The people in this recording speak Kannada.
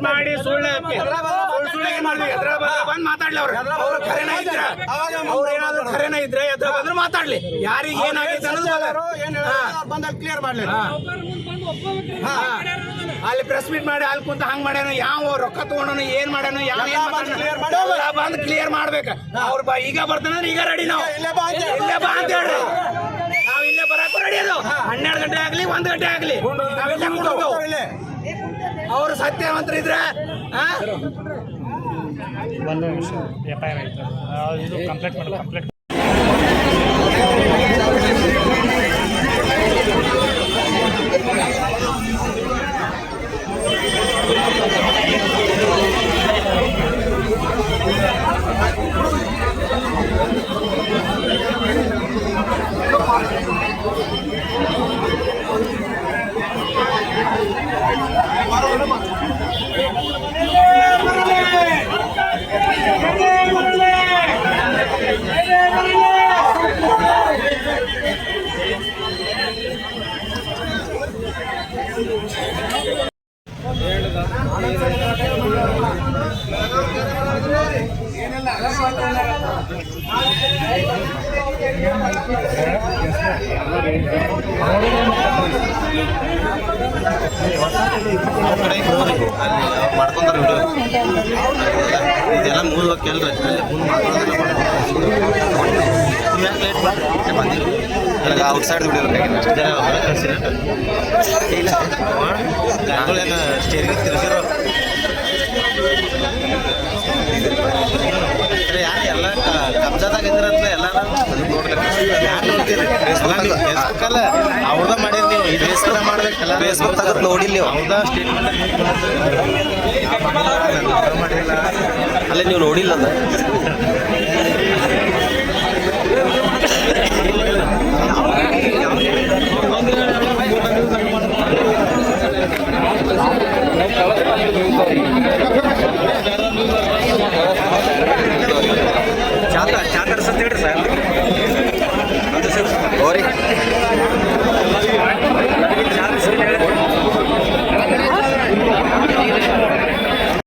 ಮಾಡಿ ಸುಳ್ಳು ಬಂದ್ ಮಾತಾಡ್ಲಿ ಅವ್ರು ಖರೇನ ಇದ್ರ ಅವ್ರು ಏನಾದ್ರು ಖರೇನ ಇದ್ರೆ ಎದ್ರ ಬಂದ್ರೆ ಮಾತಾಡ್ಲಿ ಯಾರಿಗೆ ಏನಾಗೈತೆ ಅನ್ನೋದು ಕ್ಲಿಯರ್ ಮಾಡ್ಲಿ ಅಲ್ಲಿ ಪ್ರೆಸ್ ಮೀಟ್ ಮಾಡಿ ಅಲ್ಲಿ ಕುಂತ ಹಂಗ್ ಮಾಡ್ಯಾನ ಯಾವ ರೊಕ್ಕ ತಗೊಂಡನು ಏನ್ ಮಾಡ್ಯಾನ ಯಾವ ಬಂದ್ ಕ್ಲಿಯರ್ ಮಾಡ್ಬೇಕ ಅವ್ರ ಈಗ ಬರ್ತಾನ ಈಗ ರೆಡಿ ನಾವು ಇಲ್ಲೇ ಬಾ ಅಂತ ಹೇಳ್ರಿ ನಾವ್ ಇಲ್ಲೇ ಬರಕ್ಕೂ ರೆಡಿ ಅದು 12 ಗಂಟೆ ಆಗ್ಲಿ 1 ಗಂಟೆ ಆಗ್ಲಿ ನಾವೆಲ್ಲ ಕೊಡ್ಬೇಕು ಅವ್ರು ಸತ್ಯವಂತರು ಇದ್ರೆ ಒಂದು ನಿಮಿಷ FIR ಆಯ್ತು ಇದು ಕಂಪ್ಲೇಂಟ್ ಮಾಡಿ ಕಂಪ್ಲೇಂಟ್ ಮಾಡ್ಕೊಂಡ್ರೆ ಇದೆಲ್ಲ ಮೂಲ ಕೇಳ್ರಿ ನನಗೆ ಔಟ್ ಸೈಡ್ ಬಿಡಿಯೋದು ಸ್ಟೇರಿಂಗ್ ತಿರ್ಸಿರೋ ಯಾರು ಎಲ್ಲ ಕಬ್ಜಾದಾಗಿದ್ರಂತ ಎಲ್ಲ ಯಾರು ನೋಡ್ತೀರಿ ಫೇಸ್ಬುಕ್ಕಲ್ಲ ಅವ್ರದ ಮಾಡಿರಿ ನೀವು ಈ ಫೇಸ್ಬುಕ್ ಮಾಡ್ಬೇಕಲ್ಲ ಫೇಸ್ಬುಕ್ ತಗತ್ ನೋಡಿಲ್ಲ ಅವ್ರದ ಸ್ಟೇಟ್ಮೆಂಟ್ ಮಾಡಿಲ್ಲ ಅಲ್ಲೇ ನೀವು ನೋಡಿಲ್ಲ ಅದ